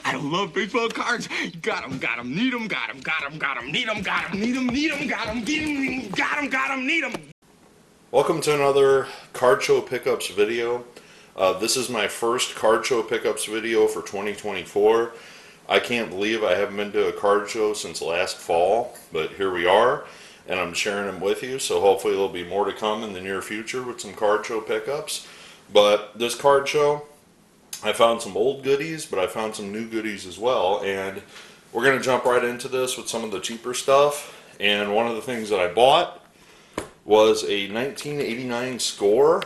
I love baseball cards. Got 'em, need 'em, got 'em, need 'em, need 'em, got 'em, got 'em, need 'em. Welcome to another card show pickups video. This is my first card show pickups video for 2024. I can't believe I haven't been to a card show since last fall, but here we are, and I'm sharing them with you, so hopefully there'll be more to come in the near future with some card show pickups. But this card show, I found some old goodies, but I found some new goodies as well, and we're going to jump right into this with some of the cheaper stuff. And one of the things that I bought was a 1989 Score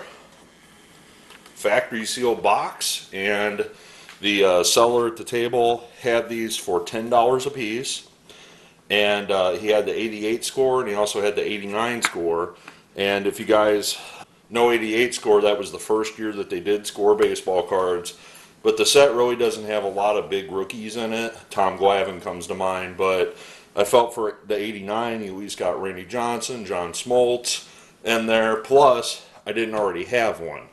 factory seal box, and the seller at the table had these for $10 a piece, and he had the 88 Score and he also had the 89 Score. And if you guys know 88 Score, that was the first year that they did Score baseball cards, but the set really doesn't have a lot of big rookies in it. Tom Glavine comes to mind, but I felt for the 89 you at least got Randy Johnson, John Smoltz in there, plus I didn't already have one.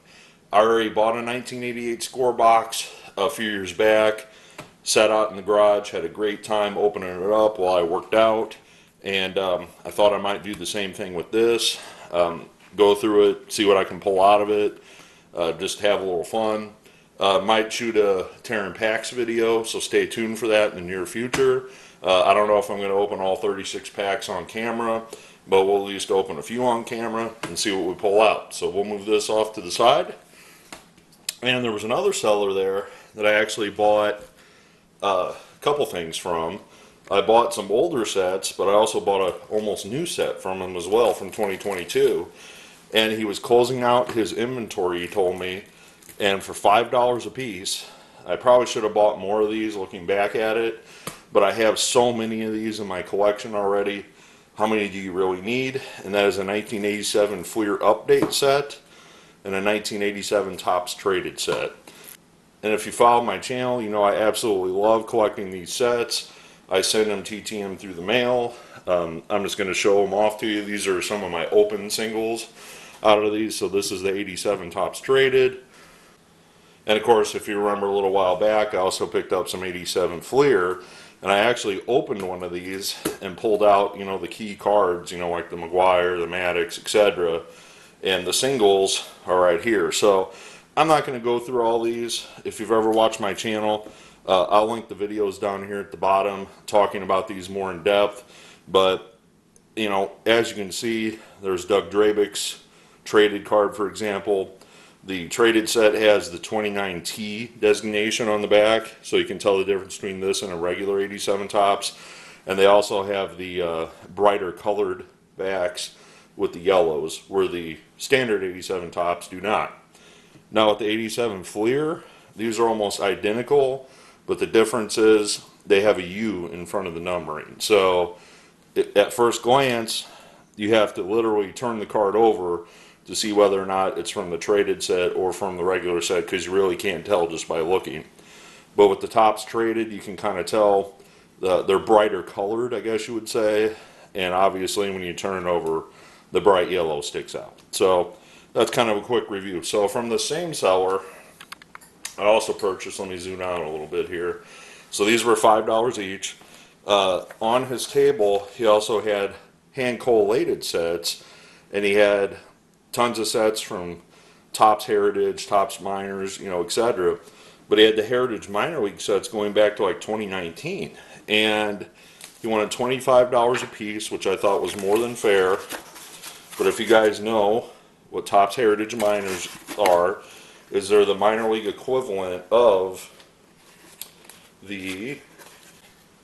I already bought a 1988 Score box a few years back, sat out in the garage, had a great time opening it up while I worked out, and I thought I might do the same thing with this, go through it, see what I can pull out of it, just have a little fun. Might shoot a tearing packs video, so stay tuned for that in the near future. I don't know if I'm going to open all 36 packs on camera, but we'll at least open a few on camera and see what we pull out. So we'll move this off to the side. And there was another seller there that I actually bought a couple things from. I bought some older sets, but I also bought an almost new set from him as well from 2022. And he was closing out his inventory, he told me, and for $5 a piece. I probably should have bought more of these looking back at it, but I have so many of these in my collection already. How many do you really need? And that is a 1987 Fleer Update set and a 1987 Topps Traded set. And if you follow my channel, you know I absolutely love collecting these sets. I send them TTM through the mail. I'm just going to show them off to you. These are some of my open singles out of these. So this is the 87 Topps Traded. And of course, if you remember a little while back, I also picked up some 87 Fleer. And I actually opened one of these and pulled out, you know, the key cards, you know, like the McGwire, the Maddox, etc. And the singles are right here. So I'm not going to go through all these. If you've ever watched my channel, I'll link the videos down here at the bottom talking about these more in depth. But, you know, as you can see, there's Doug Drabek's traded card, for example. The traded set has the 29T designation on the back, so you can tell the difference between this and a regular 87 Topps. And they also have the brighter colored backs with the yellows, where the standard 87 Topps do not. Now with the 87 Fleer, these are almost identical, but the difference is they have a U in front of the numbering. So at first glance, you have to literally turn the card over to see whether or not it's from the traded set or from the regular set, because you really can't tell just by looking. But with the Topps Traded, you can kind of tell they're brighter colored, I guess you would say, and obviously when you turn it over, the bright yellow sticks out. So that's kind of a quick review. So from the same seller, I also purchased, let me zoom out a little bit here. So these were $5 each. On his table, he also had hand collated sets, and he had tons of sets from Topps Heritage, Topps Minors, you know, etc. But he had the Heritage Minor League sets going back to like 2019. And he wanted $25 a piece, which I thought was more than fair. But if you guys know what Topps Heritage Minors are, is they're the minor league equivalent of the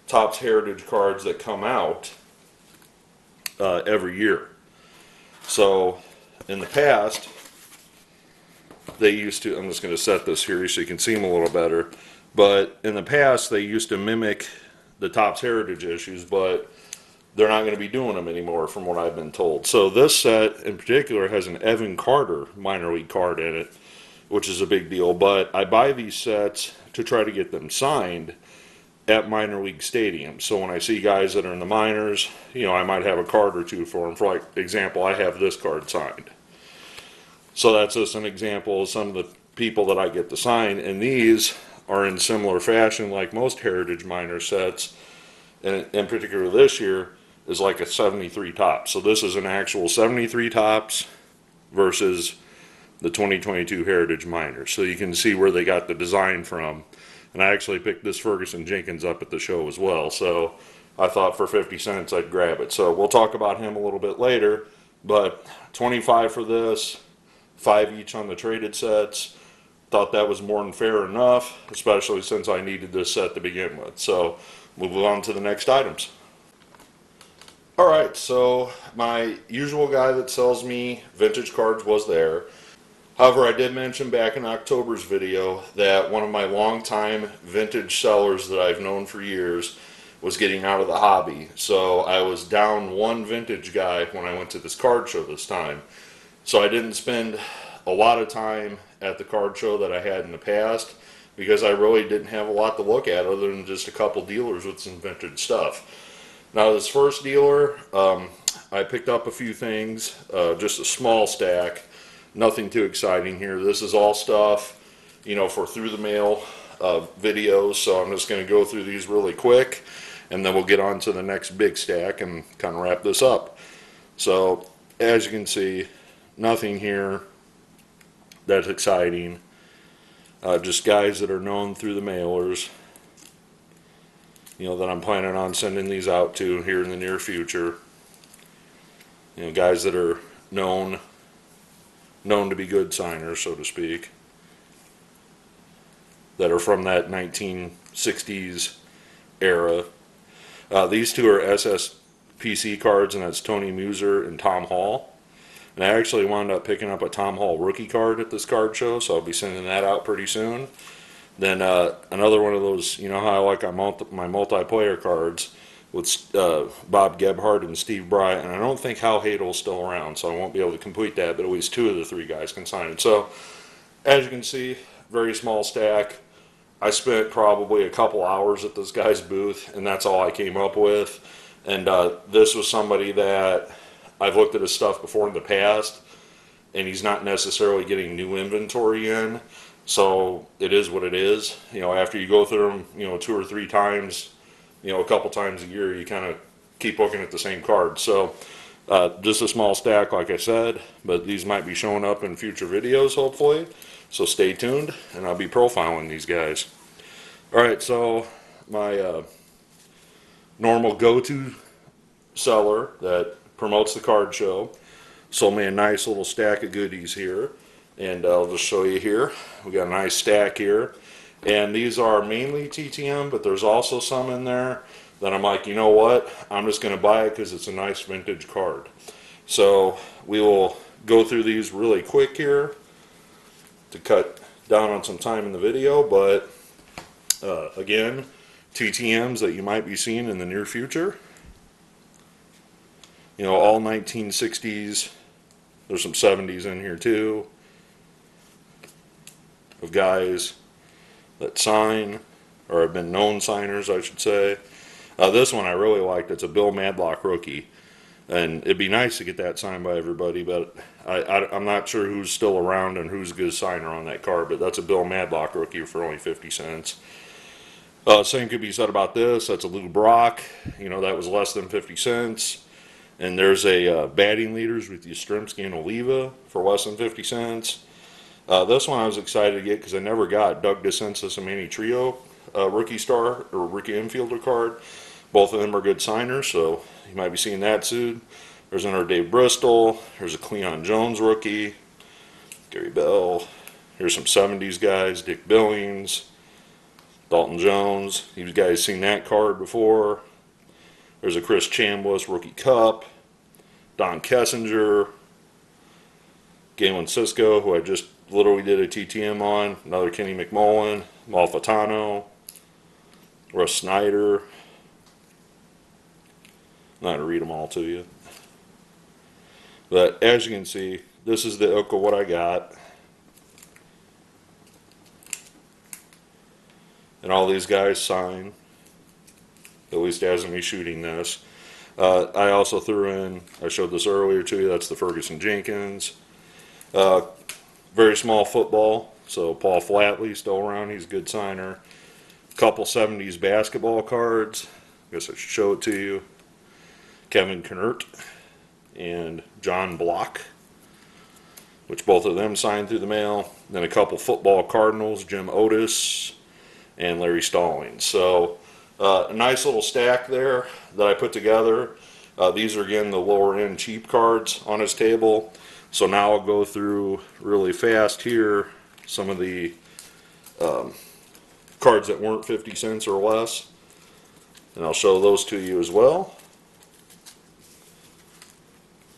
Topps Heritage cards that come out every year. So in the past, they used to, I'm just going to set this here so you can see them a little better, but in the past they used to mimic the Topps Heritage issues, but they're not going to be doing them anymore from what I've been told. So this set in particular has an Evan Carter minor league card in it, which is a big deal. But I buy these sets to try to get them signed at minor league stadiums. So when I see guys that are in the minors, you know, I might have a card or two for them. For like example, I have this card signed. So that's just an example of some of the people that I get to sign, and these are in similar fashion like most Heritage Miner sets, and in particular this year is like a 73 tops. So this is an actual 73 tops versus the 2022 Heritage Miner. So you can see where they got the design from. And I actually picked this Ferguson Jenkins up at the show as well. So I thought for 50 cents I'd grab it. So we'll talk about him a little bit later. But 25 for this, 5 each on the traded sets. Thought that was more than fair enough, especially since I needed this set to begin with. So move on to the next items. Alright, so my usual guy that sells me vintage cards was there. However, I did mention back in October's video that one of my longtime vintage sellers that I've known for years was getting out of the hobby. So I was down one vintage guy when I went to this card show this time. So I didn't spend a lot of time at the card show that I had in the past because I really didn't have a lot to look at other than just a couple dealers with some vintage stuff. Now this first dealer, I picked up a few things, just a small stack, nothing too exciting here. This is all stuff, you know, for through the mail videos, so I'm just going to go through these really quick and then we'll get on to the next big stack and kind of wrap this up. So as you can see, nothing here that's exciting, just guys that are known through the mailers, you know, that I'm planning on sending these out to here in the near future. You know, guys that are known to be good signers, so to speak, that are from that 1960s era. These two are SSPC cards, and that's Tony Muser and Tom Hall. And I actually wound up picking up a Tom Hall rookie card at this card show, so I'll be sending that out pretty soon. Then another one of those, you know how I like my multiplayer cards with Bob Gebhardt and Steve Bryant, and I don't think Hal Hadel's still around, so I won't be able to complete that, but at least 2 of the 3 guys can sign it. So, as you can see, very small stack. I spent probably a couple hours at this guy's booth, and that's all I came up with. And this was somebody that I've looked at his stuff before in the past, and he's not necessarily getting new inventory in. So it is what it is. You know, after you go through them, you know, 2 or 3 times, you know, a couple times a year, you kind of keep looking at the same cards. So just a small stack, like I said, but these might be showing up in future videos, hopefully. So stay tuned, and I'll be profiling these guys. All right, so my normal go-to seller that promotes the card show sold me a nice little stack of goodies here. And I'll just show you here. We got a nice stack here. And these are mainly TTM, but there's also some in there that I'm like, you know what? I'm just going to buy it because it's a nice vintage card. So we will go through these really quick here to cut down on some time in the video. But again, TTMs that you might be seeing in the near future. You know, all 1960s. There's some 70s in here too, of guys that sign, or have been known signers, I should say. This one I really liked. It's a Bill Madlock rookie, and it'd be nice to get that signed by everybody, but I'm not sure who's still around and who's a good signer on that card, but that's a Bill Madlock rookie for only 50 cents. Same could be said about this. That's a Lou Brock. You know, that was less than 50 cents. And there's a batting leaders with Yastrzemski and Oliva for less than 50 cents. This one I was excited to get because I never got Doug DeCensis and Manny Trio rookie star or rookie infielder card. Both of them are good signers, so you might be seeing that soon. There's another Dave Bristol. There's a Cleon Jones rookie. Gary Bell. Here's some 70s guys. Dick Billings. Dalton Jones. You guys seen that card before. There's a Chris Chambliss rookie cup. Don Kessinger. Galen Cisco, who I just literally did a TTM on. Another Kenny McMullen. Malfitano. Russ Snyder. I'm not going to read them all to you. But as you can see, this is the ilk of what I got. And all these guys sign, at least as of me shooting this. I also threw in, I showed this earlier to you, that's the Ferguson Jenkins. Very small football, So Paul Flatley still around. He's a good signer. Couple 70s basketball cards. I guess I should show it to you. Kevin Knert and John Block, which both of them signed through the mail. Then a couple football Cardinals, Jim Otis and Larry Stallings. So a nice little stack there that I put together. These are, again, the lower end cheap cards on his table. So now I'll go through really fast here some of the cards that weren't 50 cents or less. And I'll show those to you as well.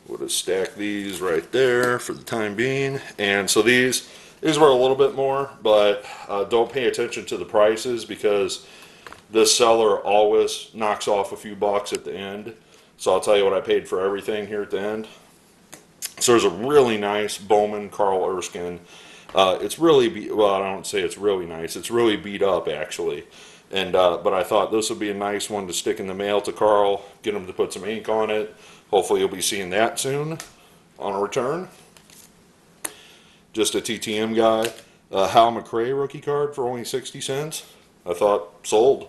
We'll just stack these right there for the time being. And so these were a little bit more, but don't pay attention to the prices because this seller always knocks off a few bucks at the end. So I'll tell you what I paid for everything here at the end. So there's a really nice Bowman Carl Erskine. It's really, well, I don't say it's really nice. It's really beat up, actually. And but I thought this would be a nice one to stick in the mail to Carl, get him to put some ink on it. Hopefully you'll be seeing that soon on a return. Just a TTM guy. Hal McRae rookie card for only 60 cents. I thought sold.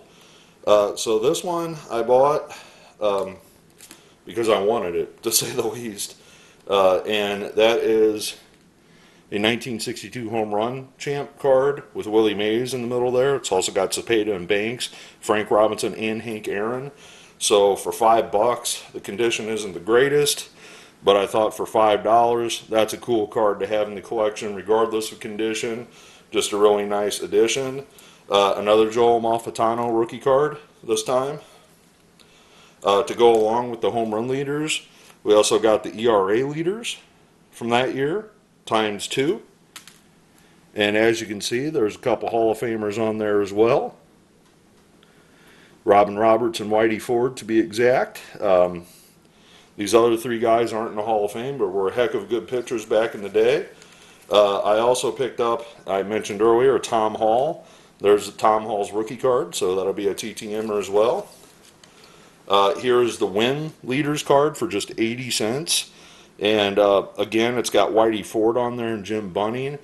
So this one I bought because I wanted it, to say the least. And that is a 1962 home run champ card with Willie Mays in the middle there. It's also got Cepeda and Banks, Frank Robinson, and Hank Aaron. So for $5, the condition isn't the greatest, but I thought for $5, that's a cool card to have in the collection regardless of condition. Just a really nice addition. Another Joel Malfitano rookie card this time. To go along with the home run leaders, we also got the ERA leaders from that year, ×2. And as you can see, there's a couple Hall of Famers on there as well. Robin Roberts and Whitey Ford, to be exact. These other three guys aren't in the Hall of Fame, but were a heck of good pitchers back in the day. I also picked up, I mentioned earlier, a Tom Hall. There's Tom Hall's rookie card, so that'll be a TTMer as well. Here's the Win Leaders card for just 80 cents. And again, it's got Whitey Ford on there and Jim Bunning.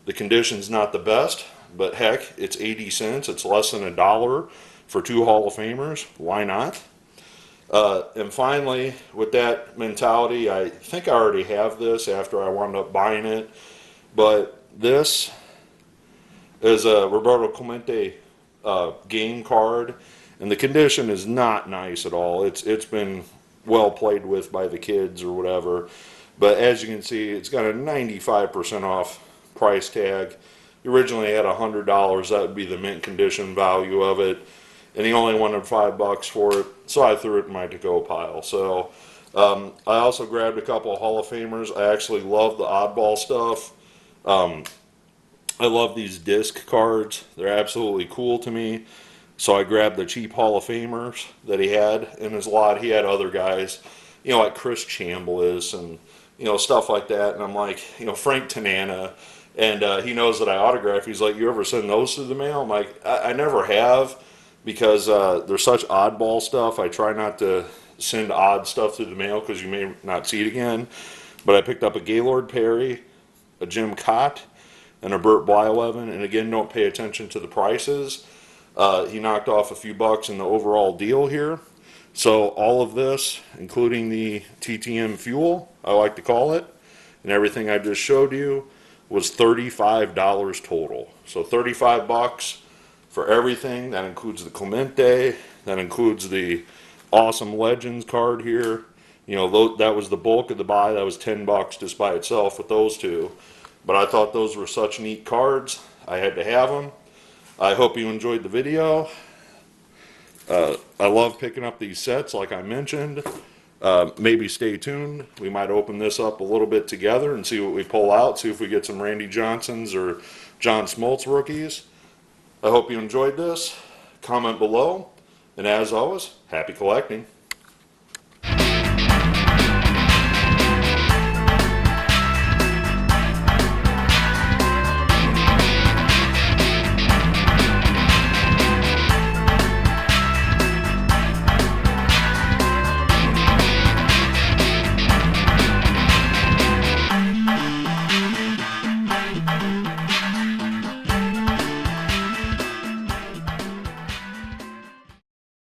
The condition's not the best, but heck, it's 80 cents. It's less than $1 for two Hall of Famers. Why not? And finally, with that mentality, I think I already have this after I wound up buying it, but this is a Roberto Clemente game card, and the condition is not nice at all. It's been well played with by the kids or whatever, but as you can see, it's got a 95% off price tag. He originally had $100. That would be the mint condition value of it, and he only wanted $5 for it, so I threw it in my to-go pile. So I also grabbed a couple of Hall of Famers. I actually love the oddball stuff. I love these disc cards. They're absolutely cool to me. So I grabbed the cheap Hall of Famers that he had in his lot. He had other guys, you know, like Chris Chambliss and, you know, stuff like that. And I'm like, you know, Frank Tanana. And he knows that I autograph. He's like, you ever send those through the mail? I'm like, I never have, because they're such oddball stuff. I try not to send odd stuff through the mail because you may not see it again. But I picked up a Gaylord Perry, a Jim Cott, and a Burt Blyleven. And again, don't pay attention to the prices. He knocked off a few bucks in the overall deal here. So all of this, including the TTM fuel, I like to call it, and everything I just showed you, was $35 total. So $35 for everything. That includes the Clemente. That includes the awesome Legends card here. You know, that was the bulk of the buy. That was $10 just by itself with those two. But I thought those were such neat cards, I had to have them. I hope you enjoyed the video. I love picking up these sets, like I mentioned. Maybe stay tuned. We might open this up a little bit together and see what we pull out. See if we get some Randy Johnsons or John Smoltz rookies. I hope you enjoyed this. Comment below. And as always, happy collecting.